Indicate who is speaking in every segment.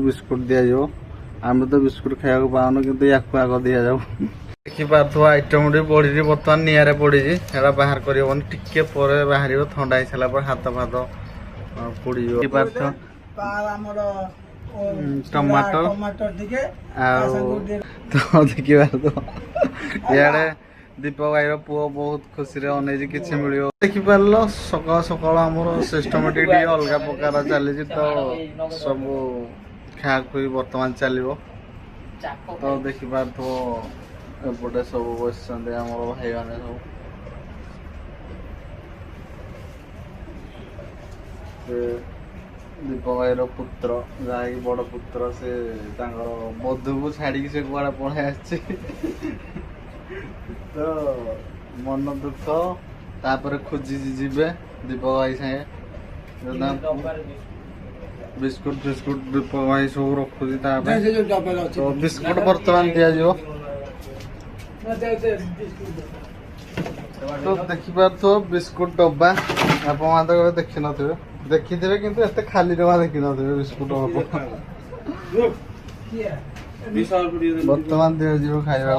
Speaker 1: Biscuit दि जाओ आम तो बिस्कुट खाया पाऊन कि आग दि जाऊ देखिपे आइटम बढ़ी बर्तमान निआरे पड़ी बाहर करनी टिके बाहर थंडा हो सारा हाथ फाथ पोड़ी टमाटर तो देखिए इे दीपक भाई पुओ बहुत खुशी अने कि मिल देखिपार सका सका आम सिस्टमेटिक अलग प्रकार चली तो सब खा खुई बर्तमान चलो तो देखिपार एपटे सब बस भाई मैंने सब दीपक भाई पुत्र जहाँकि बड़ पुत्र से बधु को छाड़ी से कड़ा पढ़ाई आसी तो मन दुख तापर खोजी जीवे दीपक भाई सागे बिस्कुट फिस्कुट दीपक भाई सब रखुची तो बिस्कुट बर्तमान दि जाओ तो देखिपार बिस्कुट डब्बा आप देखी न देखिथे कि खाली डबा देखी न बिस्कुट बर्तमान दि जाओ खाइबा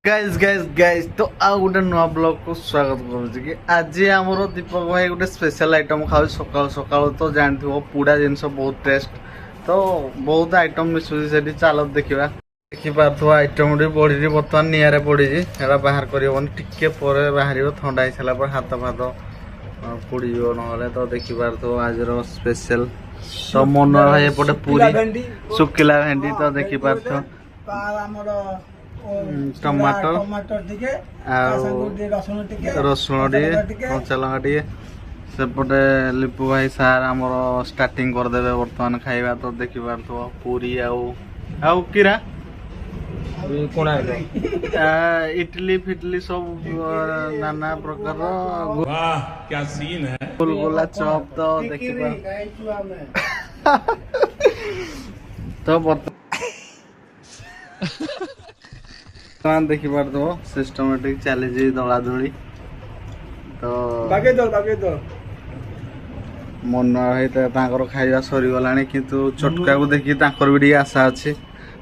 Speaker 1: गाइस गाइस गाइस तो आउ गोटे नुआ ब्लॉग को स्वागत करुच्ची कि आज आमर दीपक भाई गोटे स्पेशल आइटम खाऊ सकाल सकाल तो जानते पुड़ा जिनस बहुत टेस्ट तो बहुत आइटम मिसुची से चल देखा देखिपे आइटम बढ़ी बर्तमान निआरे पड़ी बाहर करनी टिके बाहर थंडा हो सारा हाथ फाथ पोड़ी ना तो देखिपे आज स्पेशल तो मन भाई एपटे पूरी सुखिला भेंडी तो देखिपे टमाटर रसुण टे कंचा लंका टे सेपटे लिपु भाई सार आमर स्टार्टिंग करदे बर्तमान खाइबा तो देखिपार पूरी आउ किरा इडली फिटली सब नाना प्रकार
Speaker 2: क्या सीन है
Speaker 1: गुलगुला चॉप तो देखिए तो बर्तमान देखिपार सिस्टमेटिक चली दला दली तो मन भाई खाଇବା सरीगला किंतु चटका को देखिए भी आशा अच्छी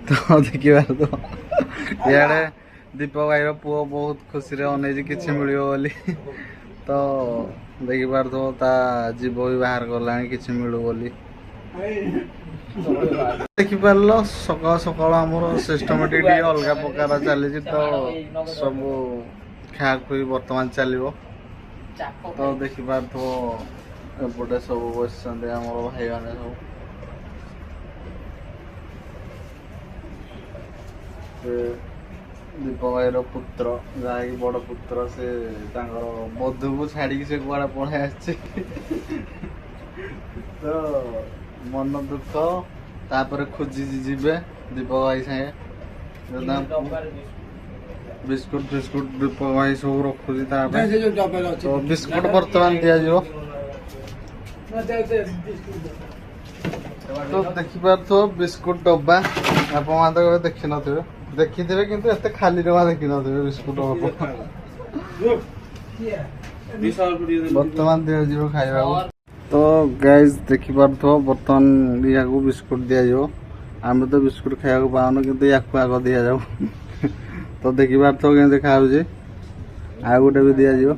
Speaker 1: तो देखिपार इे दीपक भाई पुओ बहुत खुशी अने कि मिल तो देखिपार जीव भी बाहर गला कि मिलू बोली देखिपार सका सका आम सिस्टमेटिक अलग प्रकार चली तो सब खा खुई बर्तमान चलो तो देखिपार एपटे सब बस भाई मैंने सब दीपक भाई पुत्र जहाँकि बड़ पुत्र से बधु को छाड़ी से कड़ा पढ़ाई आसी तो मन दुख तापर खोजी जीवे दीपक भाई सागे बिस्कुट फिस्कुट दीपक भाई सब रखुची तो बिस्कुट बर्तमान दि जाओ तो देखिपार बिस्कुट डब्बा आप देखी न देखिथे कि खाली डबा देखी न बिस्कुट बर्तमान दि जाओ खाइबा तो गाइस देखिपार बर्तमान या बिस्कुट दि जाओ आम तो बिस्कुट खाया पाऊन कि आग दि जाऊ तो देखिपार के खाऊे आ गोटे भी दि जाओ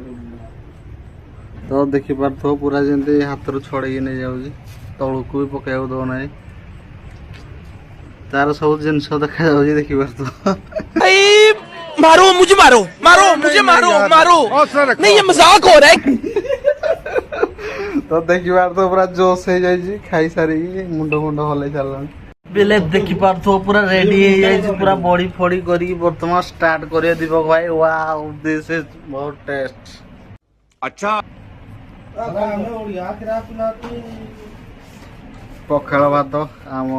Speaker 1: तो देखिपार पूरा जमी हाथ रू छड़े नहीं जाऊँ तलू को भी पकड़ा दौना तार सब जिनस देखा देखिपार
Speaker 3: मारो मुझे मारो मारो मुझे मारो मारो नहीं ये मजाक हो रहा है
Speaker 1: तो देखिपार पूरा जोश हो जाए खाई सारी मुंड मुंड हल सारा बेले देखिपार पूरा रेडी हो जाए पूरा बड़ी फड़ी कर बर्तमान स्टार्ट कर दीपक भाई वाओ दिस इज बहुत टेस्ट
Speaker 2: अच्छा
Speaker 1: पखाड़ भात आम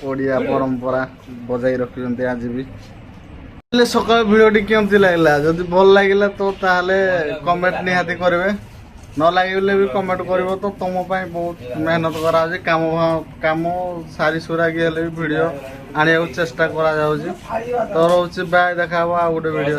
Speaker 1: ओडिया परंपरा बजाई रखी आज भी सकाल भिडियोटी केमती लगला जदि भल लगे तो ताहले कमेंट निहाती करेंगे न लगे भी कमेंट कर तो तुम बहुत मेहनत करा काम सारी सुरागी भिडियो आने चेष्टा करा तो रोचे बाय देखा गोटे भिडियो।